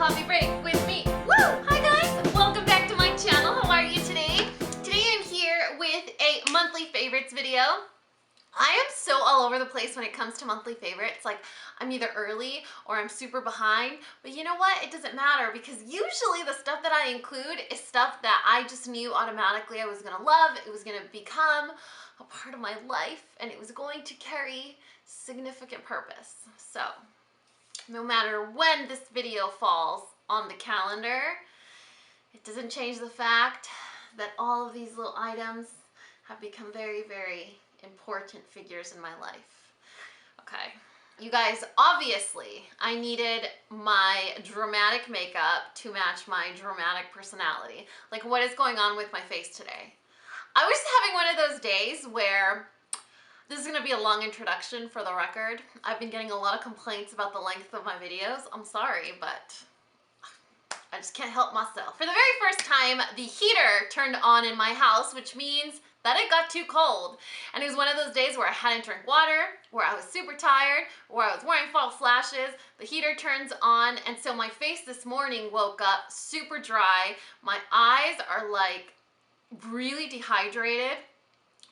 Coffee Break with me. Woo! Hi guys! Welcome back to my channel. How are you today? Today I'm here with a monthly favorites video. I am so all over the place when it comes to monthly favorites. Like, I'm either early or I'm super behind, but you know what? It doesn't matter because usually the stuff that I include is stuff that I just knew automatically I was gonna love, it was gonna become a part of my life, and it was going to carry significant purpose. So, no matter when this video falls on the calendar, it doesn't change the fact that all of these little items have become very, very important figures in my life. Okay, you guys, obviously I needed my dramatic makeup to match my dramatic personality. Like, what is going on with my face today? I was having one of those days where, this is going to be a long introduction for the record. I've been getting a lot of complaints about the length of my videos. I'm sorry, but I just can't help myself. For the very first time, the heater turned on in my house, which means that it got too cold. And it was one of those days where I hadn't drank water, where I was super tired, where I was wearing false lashes. The heater turns on, and so my face this morning woke up super dry. My eyes are like really dehydrated.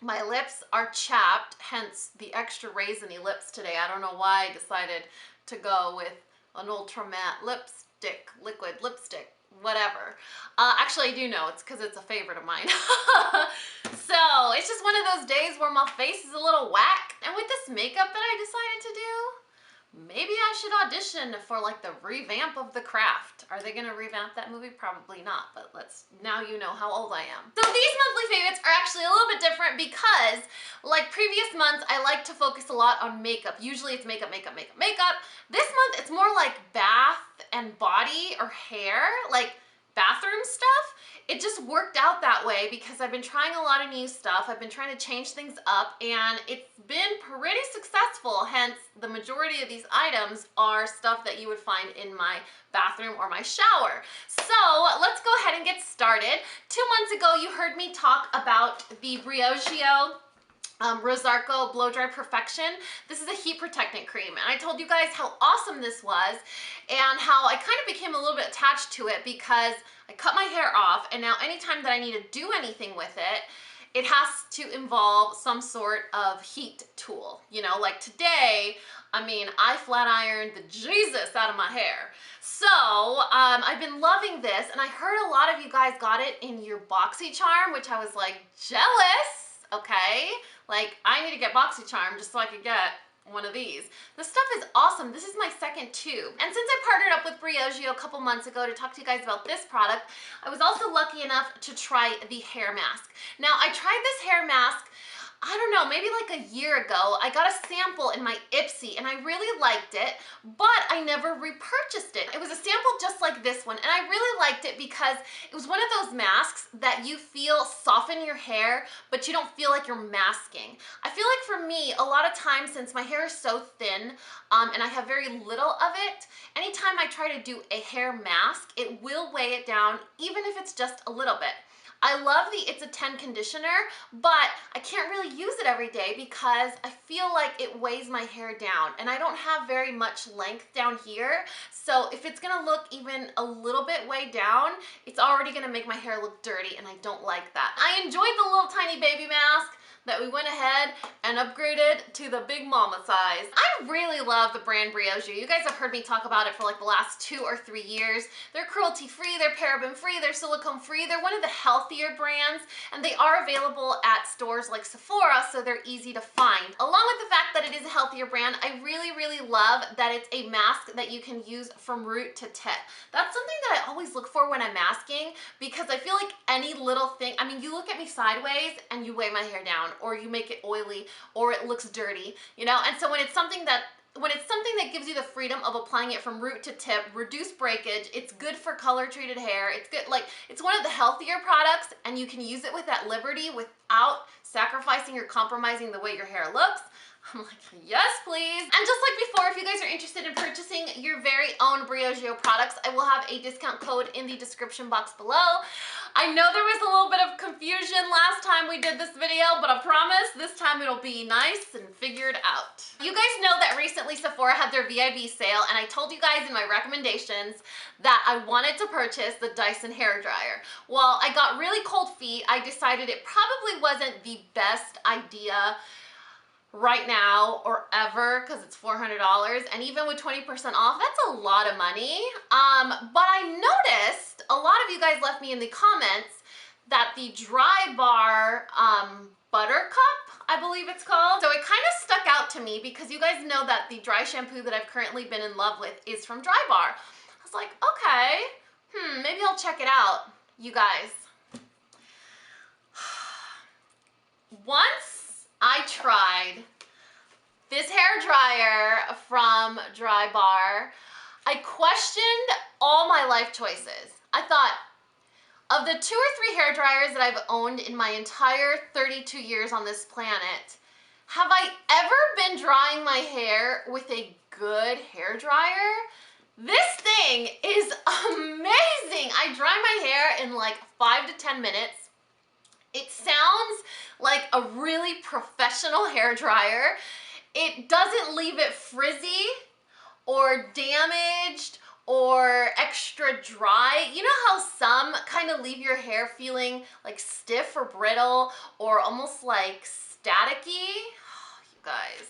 My lips are chapped, hence the extra raisiny lips today. I don't know why I decided to go with an ultra matte lipstick, liquid lipstick, whatever. Actually, I do know, it's because it's a favorite of mine. So it's just one of those days where my face is a little whack. And with this makeup that I decided to do, maybe I should audition for like the revamp of The Craft. Are they gonna revamp that movie? Probably not, but now you know how old I am. So these monthly favorites are actually a little bit different because, like previous months, I like to focus a lot on makeup. Usually it's makeup, makeup, makeup, makeup. This month it's more like bath and body or hair, like bathroom stuff. It just worked out that way because I've been trying a lot of new stuff. I've been trying to change things up, and it's been pretty successful. Hence, the majority of these items are stuff that you would find in my bathroom or my shower. So let's go ahead and get started. 2 months ago, you heard me talk about the Briogeo Rosarco Blow Dry Perfection. This is a heat protectant cream, and I told you guys how awesome this was and how I kind of became a little bit attached to it because I cut my hair off, and now anytime that I need to do anything with it, it has to involve some sort of heat tool. You know, like today, I mean, I flat ironed the Jesus out of my hair. So I've been loving this, and I heard a lot of you guys got it in your BoxyCharm, which I was like, jealous, okay? Like, I need to get BoxyCharm just so I could get one of these. This stuff is awesome. This is my second tube. And since I partnered up with Briogeo a couple months ago to talk to you guys about this product, I was also lucky enough to try the hair mask. Now, I tried this hair mask, I don't know, maybe like a year ago. I got a sample in my Ipsy and I really liked it, but I never repurchased it. It was a sample just like this one, and I really liked it because it was one of those masks that you feel soften your hair, but you don't feel like you're masking. I feel like for me, a lot of times, since my hair is so thin and I have very little of it, anytime I try to do a hair mask, it will weigh it down, even if it's just a little bit. I love the It's a 10 conditioner, but I can't really use it every day because I feel like it weighs my hair down, and I don't have very much length down here. So if it's gonna look even a little bit weighed down, it's already gonna make my hair look dirty, and I don't like that. I enjoyed the little tiny baby mask that we went ahead and upgraded to the big mama size. I really love the brand Briogeo. You guys have heard me talk about it for like the last 2 or 3 years. They're cruelty-free, they're paraben-free, they're silicone-free. They're one of the healthier brands, and they are available at stores like Sephora, so they're easy to find. Along with the fact that it is a healthier brand, I really, really love that it's a mask that you can use from root to tip. That's something that I always look for when I'm masking, because I feel like any little thing, I mean, you look at me sideways and you weigh my hair down, or you make it oily, or it looks dirty, you know? And so when it's something that gives you the freedom of applying it from root to tip, reduce breakage, it's good for color treated hair, it's good, like, it's one of the healthier products, and you can use it with that liberty without sacrificing or compromising the way your hair looks. I'm like, yes, please. And just like before, if you guys are interested in purchasing your very own Briogeo products, I will have a discount code in the description box below. I know there was a little bit of confusion last time we did this video, but I promise this time it'll be nice and figured out. You guys know that recently Sephora had their VIB sale, and I told you guys in my recommendations that I wanted to purchase the Dyson hairdryer. Well, I got really cold feet. I decided it probably wasn't the best idea right now or ever because it's $400, and even with 20% off, that's a lot of money. But I noticed a lot of you guys left me in the comments that the Drybar Buttercup, I believe it's called. So it kind of stuck out to me because you guys know that the dry shampoo that I've currently been in love with is from Drybar. I was like, okay, maybe I'll check it out, you guys. Once I tried this hair dryer from Drybar, I questioned all my life choices. I thought, of the 2 or 3 hair dryers that I've owned in my entire 32 years on this planet, have I ever been drying my hair with a good hair dryer? This thing is amazing. I dry my hair in like 5 to 10 minutes. It sounds like a really professional hair dryer. It doesn't leave it frizzy or damaged or extra dry. You know how some kind of leave your hair feeling like stiff or brittle or almost like staticky? You guys,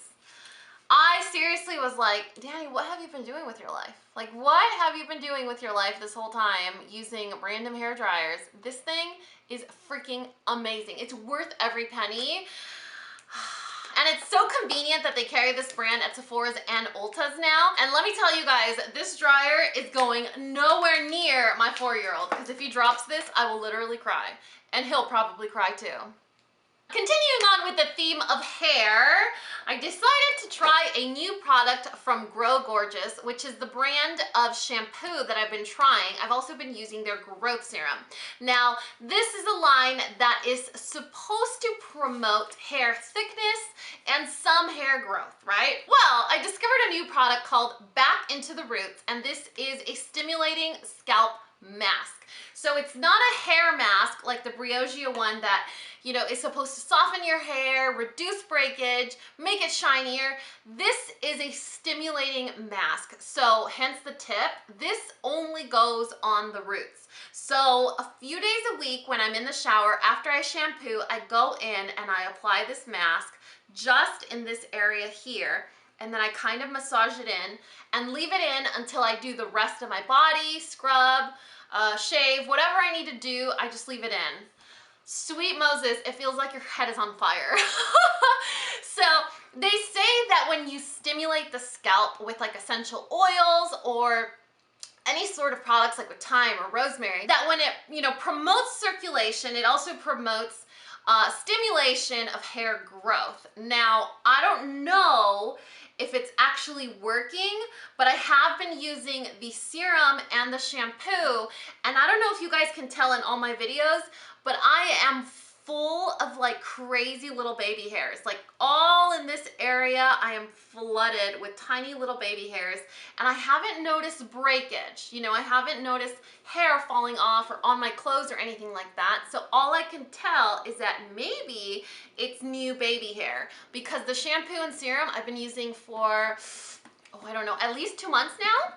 I seriously was like, Dani, what have you been doing with your life? Like, what have you been doing with your life this whole time using random hair dryers? This thing is freaking amazing. It's worth every penny. And it's so convenient that they carry this brand at Sephora's and Ulta's now. And let me tell you guys, this dryer is going nowhere near my 4-year-old, because if he drops this, I will literally cry. And he'll probably cry too. Continuing on with the theme of hair, I decided to try a new product from Grow Gorgeous, which is the brand of shampoo that I've been trying. I've also been using their growth serum. Now, this is a line that is supposed to promote hair thickness and some hair growth, right? Well, I discovered a new product called Back Into the Roots, and this is a stimulating scalp mask. So it's not a hair mask like the Briogeo one that, you know, is supposed to soften your hair, reduce breakage, make it shinier. This is a stimulating mask. So hence the tip, this only goes on the roots. So a few days a week when I'm in the shower, after I shampoo, I go in and I apply this mask just in this area here. And then I kind of massage it in and leave it in until I do the rest of my body, scrub, shave, whatever I need to do, I just leave it in. Sweet Moses, it feels like your head is on fire. So they say that when you stimulate the scalp with like essential oils or any sort of products like with thyme or rosemary, that when it, you know, promotes circulation, it also promotes stimulation of hair growth. Now, I don't know if it's actually working, but I have been using the serum and the shampoo, and I don't know if you guys can tell in all my videos, but I am full of like crazy little baby hairs. Like all in this area, I am flooded with tiny little baby hairs, and I haven't noticed breakage. You know, I haven't noticed hair falling off or on my clothes or anything like that. So all I can tell is that maybe it's new baby hair, because the shampoo and serum I've been using for, oh, I don't know, at least 2 months now.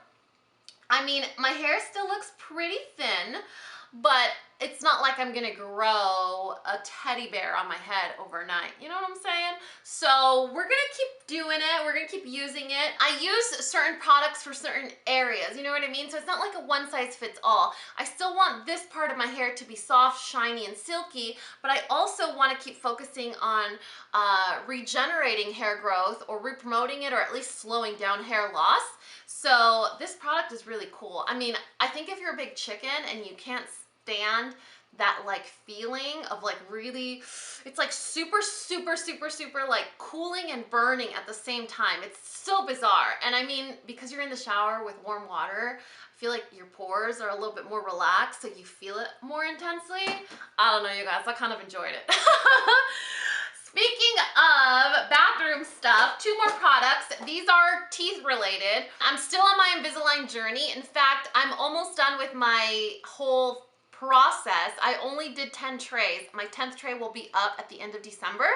I mean, my hair still looks pretty thin, but it's not like I'm gonna grow a teddy bear on my head overnight. You know what I'm saying? So we're gonna keep doing it. We're gonna keep using it. I use certain products for certain areas. You know what I mean? So it's not like a one size fits all. I still want this part of my hair to be soft, shiny, and silky, but I also want to keep focusing on regenerating hair growth or re-promoting it, or at least slowing down hair loss. So this product is really cool. I mean, I think if you're a big chicken and you can't stand that like feeling of like really, it's like super like cooling and burning at the same time. It's so bizarre. And I mean, because you're in the shower with warm water, I feel like your pores are a little bit more relaxed, so you feel it more intensely. I don't know, you guys, I kind of enjoyed it. Speaking of bathroom stuff, 2 more products. These are teeth related. I'm still on my Invisalign journey. In fact, I'm almost done with my whole process. I only did 10 trays. My 10th tray will be up at the end of December.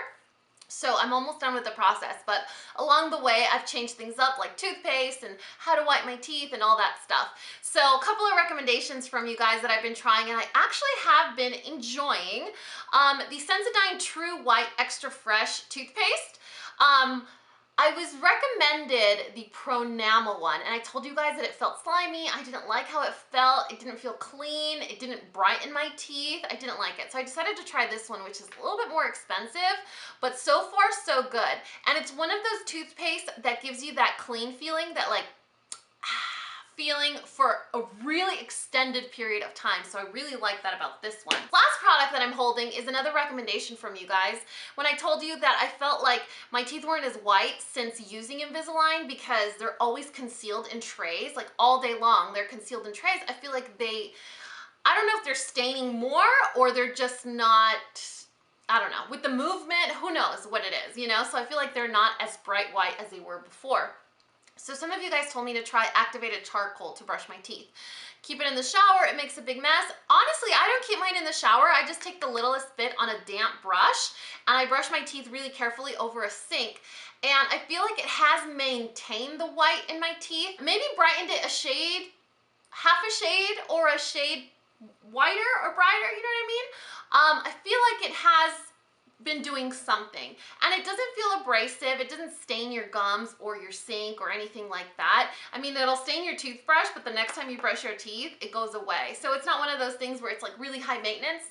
So I'm almost done with the process, but along the way, I've changed things up like toothpaste and how to wipe my teeth and all that stuff. So a couple of recommendations from you guys that I've been trying and I actually have been enjoying. The Sensodyne True White Extra Fresh toothpaste. I was recommended the Pronamel one, and I told you guys that it felt slimy. I didn't like how it felt. It didn't feel clean. It didn't brighten my teeth. I didn't like it. So I decided to try this one, which is a little bit more expensive, but so far so good. And it's one of those toothpastes that gives you that clean feeling, that like, feeling for a really extended period of time. So I really like that about this one. Last product that I'm holding is another recommendation from you guys. When I told you that I felt like my teeth weren't as white since using Invisalign because they're always concealed in trays, like all day long, they're concealed in trays. I feel like I don't know if they're staining more or they're just not, I don't know, with the movement, who knows what it is, you know? So I feel like they're not as bright white as they were before. So some of you guys told me to try activated charcoal to brush my teeth. Keep it in the shower, it makes a big mess. Honestly, I don't keep mine in the shower. I just take the littlest bit on a damp brush and I brush my teeth really carefully over a sink. And I feel like it has maintained the white in my teeth. Maybe brightened it a shade, half a shade or a shade whiter or brighter, you know what I mean? I feel like it has been doing something, and it doesn't feel abrasive. It doesn't stain your gums or your sink or anything like that. I mean, it'll stain your toothbrush, but the next time you brush your teeth, it goes away. So it's not one of those things where it's like really high maintenance.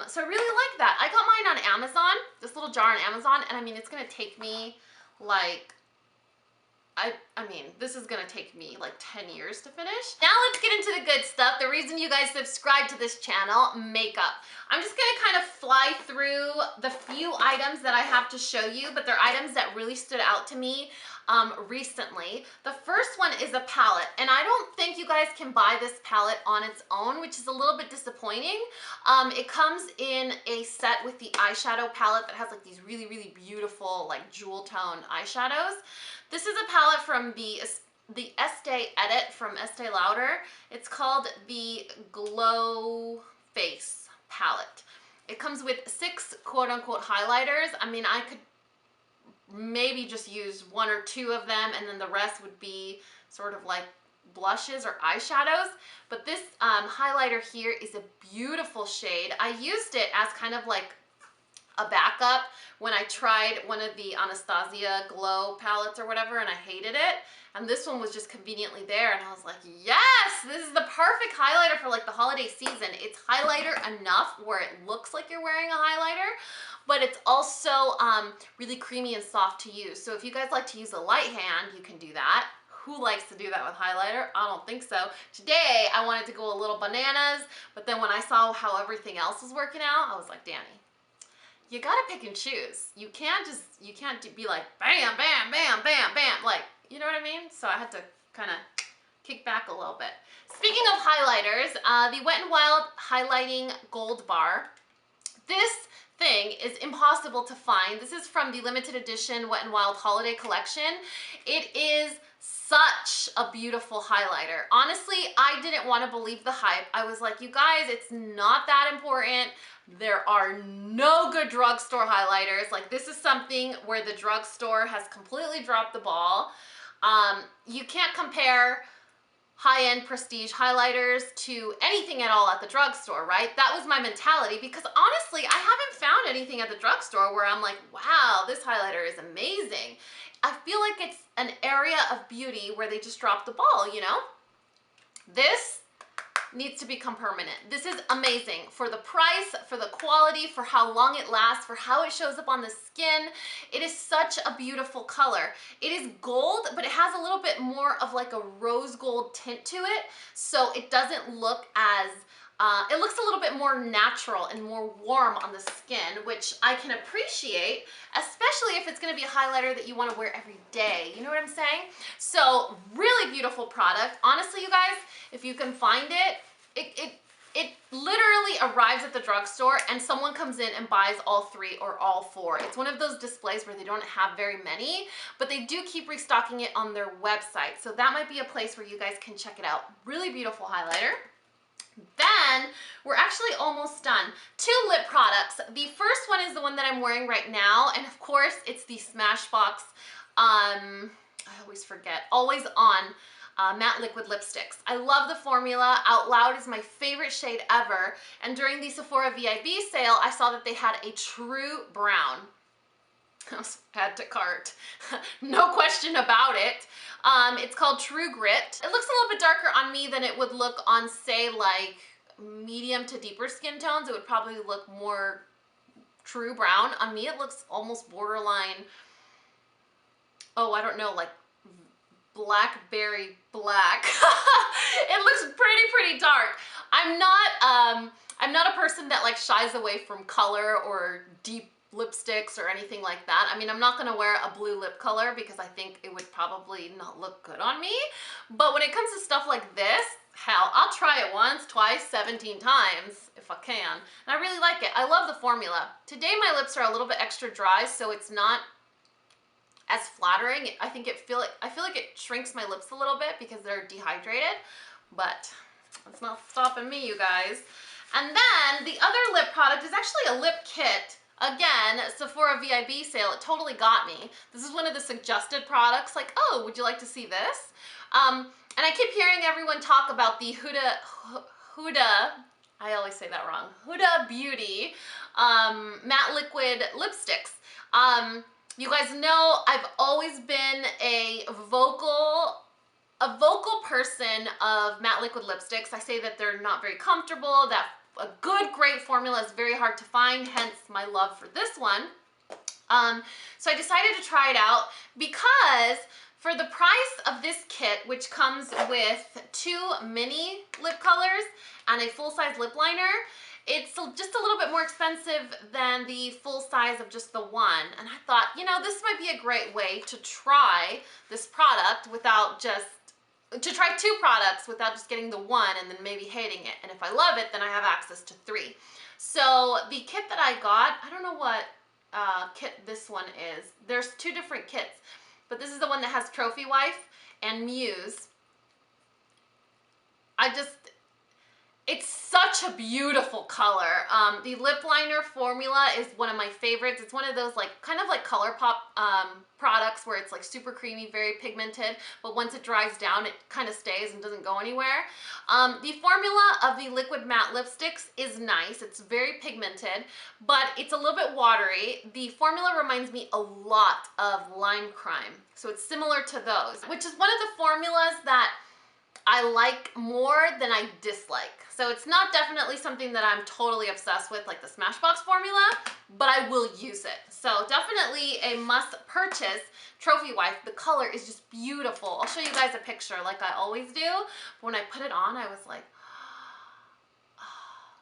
So I really like that. I got mine on Amazon, this little jar on Amazon, and I mean, it's gonna take me like, I mean, this is gonna take me like 10 years to finish. Now let's get into the good stuff. The reason you guys subscribe to this channel, makeup. I'm just gonna kind of fly through the few items that I have to show you, but they're items that really stood out to me recently. The first one is a palette, and I don't think you guys can buy this palette on its own, which is a little bit disappointing. It comes in a set with the eyeshadow palette that has like these really, really beautiful like jewel tone eyeshadows. This is a palette from the Estee Edit from Estee Lauder. It's called the Glow Face palette. It comes with 6 quote-unquote highlighters. I mean, I could maybe just use 1 or 2 of them, and then the rest would be sort of like blushes or eyeshadows. But this highlighter here is a beautiful shade. I used it as kind of like a backup when I tried one of the Anastasia Glow palettes or whatever, and I hated it. And this one was just conveniently there, and I was like, yes, this is the perfect highlighter for like the holiday season. It's highlighter enough where it looks like you're wearing a highlighter, but it's also really creamy and soft to use. So if you guys like to use a light hand, you can do that. Who likes to do that with highlighter? I don't think so. Today, I wanted to go a little bananas, but then when I saw how everything else was working out, I was like, Danny, you gotta pick and choose. You can't be like, bam, bam, bam, bam, bam, like, you know what I mean? So I had to kind of kick back a little bit. Speaking of highlighters, the Wet n Wild Highlighting Gold Bar. This thing is impossible to find. This is from the limited edition Wet n Wild Holiday Collection. It is such a beautiful highlighter. Honestly, I didn't want to believe the hype. I was like, you guys, it's not that important. There are no good drugstore highlighters. Like, this is something where the drugstore has completely dropped the ball. You can't compare high-end prestige highlighters to anything at all at the drugstore, right? That was my mentality, because honestly, I haven't found anything at the drugstore where I'm like, wow, this highlighter is amazing. I feel like it's an area of beauty where they just dropped the ball, you know? This needs to become permanent. This is amazing for the price, for the quality, for how long it lasts, for how it shows up on the skin. It is such a beautiful color. It is gold, but it has a little bit more of like a rose gold tint to it, so it doesn't look as it looks a little bit more natural and more warm on the skin, which I can appreciate, especially if it's going to be a highlighter that you want to wear every day. You know what I'm saying? So really beautiful product. Honestly, you guys, if you can find it, it literally arrives at the drugstore and someone comes in and buys all 3 or all 4. It's one of those displays where they don't have very many, but they do keep restocking it on their website. So that might be a place where you guys can check it out. Really beautiful highlighter. Then we're actually almost done. 2 lip products. The first one is the one that I'm wearing right now, and of course it's the Smashbox, I always forget, Always On matte liquid lipsticks. I love the formula. Out Loud is my favorite shade ever, and during the Sephora VIB sale, I saw that they had a true brown. Add to cart. No question about it. It's called True Grit. It looks a little bit darker on me than it would look on, say, like medium to deeper skin tones. It would probably look more true brown. On me, it looks almost borderline, oh, I don't know, like blackberry black. It looks pretty dark. I'm not a person that like shies away from color or deep lipsticks or anything like that. I mean, I'm not gonna wear a blue lip color because I think it would probably not look good on me. But when it comes to stuff like this, hell, I'll try it once, twice, 17 times if I can. And I really like it. I love the formula. Today my lips are a little bit extra dry, so it's not as flattering. I feel like it shrinks my lips a little bit because they're dehydrated, but it's not stopping me, you guys. And then the other lip product is actually a lip kit. Again, Sephora VIB sale, it totally got me. This is one of the suggested products, like, oh, would you like to see this? And I keep hearing everyone talk about the Huda, I always say that wrong, Huda Beauty matte liquid lipsticks. You guys know I've always been a vocal person of matte liquid lipsticks. I say that they're not very comfortable, that a good, great formula is very hard to find, hence my love for this one. So I decided to try it out because for the price of this kit, which comes with 2 mini lip colors and a full-size lip liner, it's just a little bit more expensive than the full size of just the one. And I thought, you know, this might be a great way to try this product without just, to try 2 products without just getting the one and then maybe hating it. And if I love it, then I have access to 3. So the kit that I got, I don't know what kit this one is. There's 2 different kits, but this is the one that has Trophy Wife and Muse. It's such a beautiful color. The lip liner formula is one of my favorites. It's one of those like kind of like ColourPop products where it's like super creamy, very pigmented, but once it dries down, it kind of stays and doesn't go anywhere. The formula of the liquid matte lipsticks is nice. It's very pigmented, but it's a little bit watery. The formula reminds me a lot of Lime Crime. So it's similar to those, which is one of the formulas that I like more than I dislike. So it's not definitely something that I'm totally obsessed with like the Smashbox formula, but I will use it. So definitely a must purchase. Trophy Wife, the color is just beautiful. I'll show you guys a picture like I always do. But when I put it on, I was like,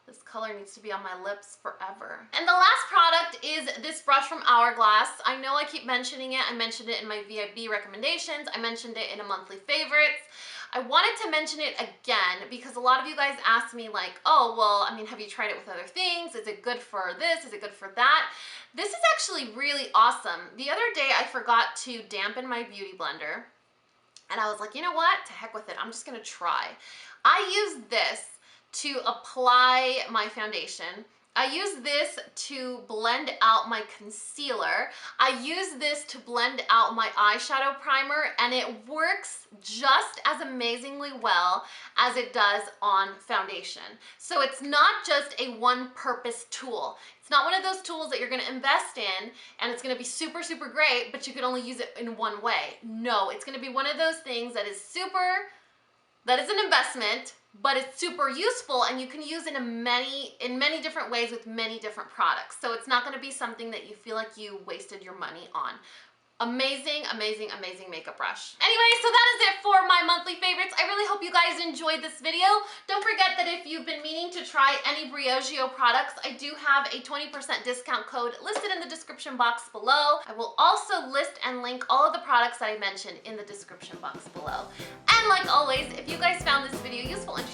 this color needs to be on my lips forever. And the last product is this brush from Hourglass. I know I keep mentioning it. I mentioned it in my VIB recommendations. I mentioned it in a monthly favorites. I wanted to mention it again because a lot of you guys asked me like, oh, well, I mean, have you tried it with other things? Is it good for this? Is it good for that? This is actually really awesome. The other day I forgot to dampen my beauty blender and I was like, you know what? To heck with it. I'm just gonna try. I use this to apply my foundation. I use this to blend out my concealer. I use this to blend out my eyeshadow primer, and it works just as amazingly well as it does on foundation. So it's not just a one-purpose tool. It's not one of those tools that you're gonna invest in and it's gonna be super, super great, but you can only use it in one way. No, it's gonna be one of those things that is an investment, but it's super useful and you can use it in many different ways with many different products. So it's not gonna be something that you feel like you wasted your money on. Amazing, amazing, amazing makeup brush. Anyway, so that is it for my monthly favorites. I really hope you guys enjoyed this video. Don't forget that if you've been meaning to try any Briogeo products, I do have a 20% discount code listed in the description box below. I will also list and link all of the products that I mentioned in the description box below. And like always, if you guys found this video useful and